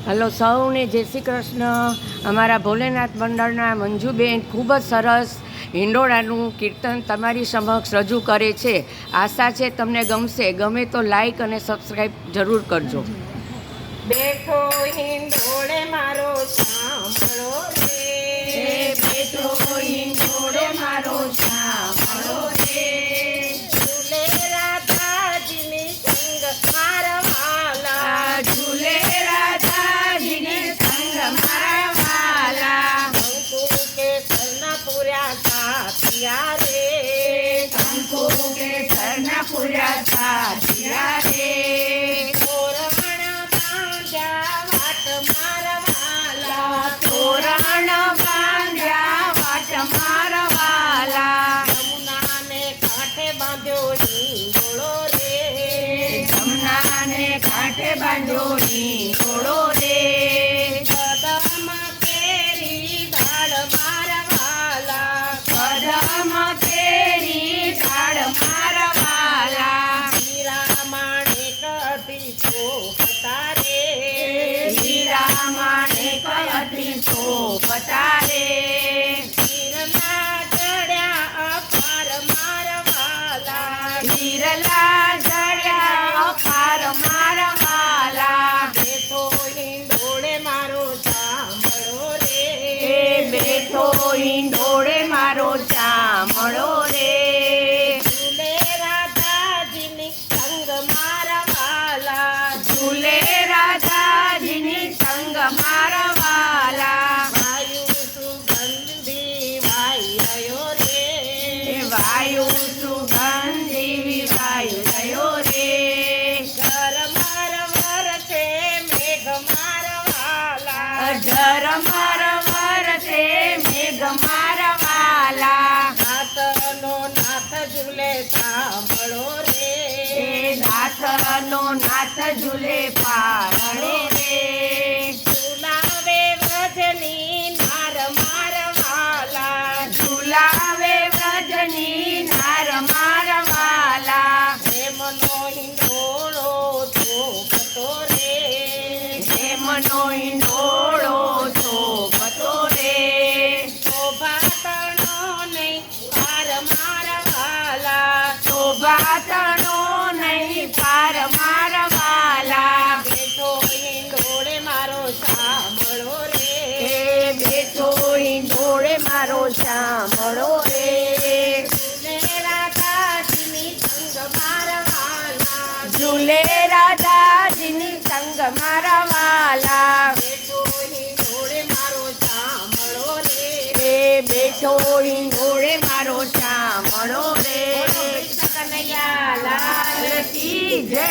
Hello સૌને જય શ્રી કૃષ્ણ. અમારા ભોલેનાથ મંડળના મંજુબેન ખૂબ જ સરસ હિંડોળાનું કીર્તન તમારી સમક્ષ રજૂ કરે છે. આશા છે તમને ગમશે. ગમે તો લાઈક અને સબસ્ક્રાઈબ જરૂર કરજો. બેઠો હિંડોળે મારો સાંભળો રે, બેઠો હિંડોળે મારો સાંભળો રે, ઝૂલે રાધાજીની સંગ મારવાલા, ઝૂલે રાધાજીને સંગ મારા વાલા, કંકુ કેસરના પૂર્યા સાથિયા રે, કંકુ કેસરના પૂર્યા સાથિયા રે, તોરણ બાંધ્યા વાટ મારવાલા, તોરણ બાંધ્યા વાટ મારા વાલા, યમુનાને કાંઠે બાંધ્યો હિંડોળો રે, જમનાને કાંઠે બાંધ્યો હિંડોળો રે, કદમ કેરી ડાળ મારવાલા, કદમ કેરી ઝાડ મારા વાલા, હીરા માણેક અઢીસો હતા રે, હીરા માણેક અઢીસો પતારે, હીરના ચડ્યા અપાર મારવાલા, હીરલા જડ્યા અપાર મારા વાલા, બેઠો હિંડોળે મારો સાંભળો રે, બેઠો હિંડોળે મારો ચામડો રે, ઝૂલે રાધાજીની સંગ મારવાલા, ઝૂલે રાધાજીની સંગ મારા વાલા, વાયુ સુગંધી વાઈ રહ્યો રે, વાયુ સુગંધી વાયુ રહ્યો રે, ઝરમર વરસે મેઘ મારવાલા, ઝરમર વરસે મેઘ મારા વાલા, નાથનો નાથ ઝૂલે સાંભળો રે, નાથનો નાથ ઝૂલે પારણે રે, ઝુલાવે વ્રજની નાર મારવાલા, ઝુલાવે વ્રજની નાર મારા વાલા, પ્રેમનો હિંડોળો શોભતો રે, પ્રેમનો હિંડોળો શોભતો રે, શોભાતણો નહીં પાર મારવાલા, શોભાતણો નહીં પાર મારા વાલા, બેઠો હિંડોળે મારો સાંભળો રે, બેઠો હિંડોળે મારો સાંભળો રે, ઝૂલે રાધાજીની સંગ મારવાલા, ઝૂલે રાધાજીની સંગ મારા વાલા, બેઠો હિંડોળે મારો સાંભળો રે, બેઠો હિંડોળે મારો સાંભળો રે. બોલો કૃષ્ણ કનૈયા લાલ લાલ કી જય.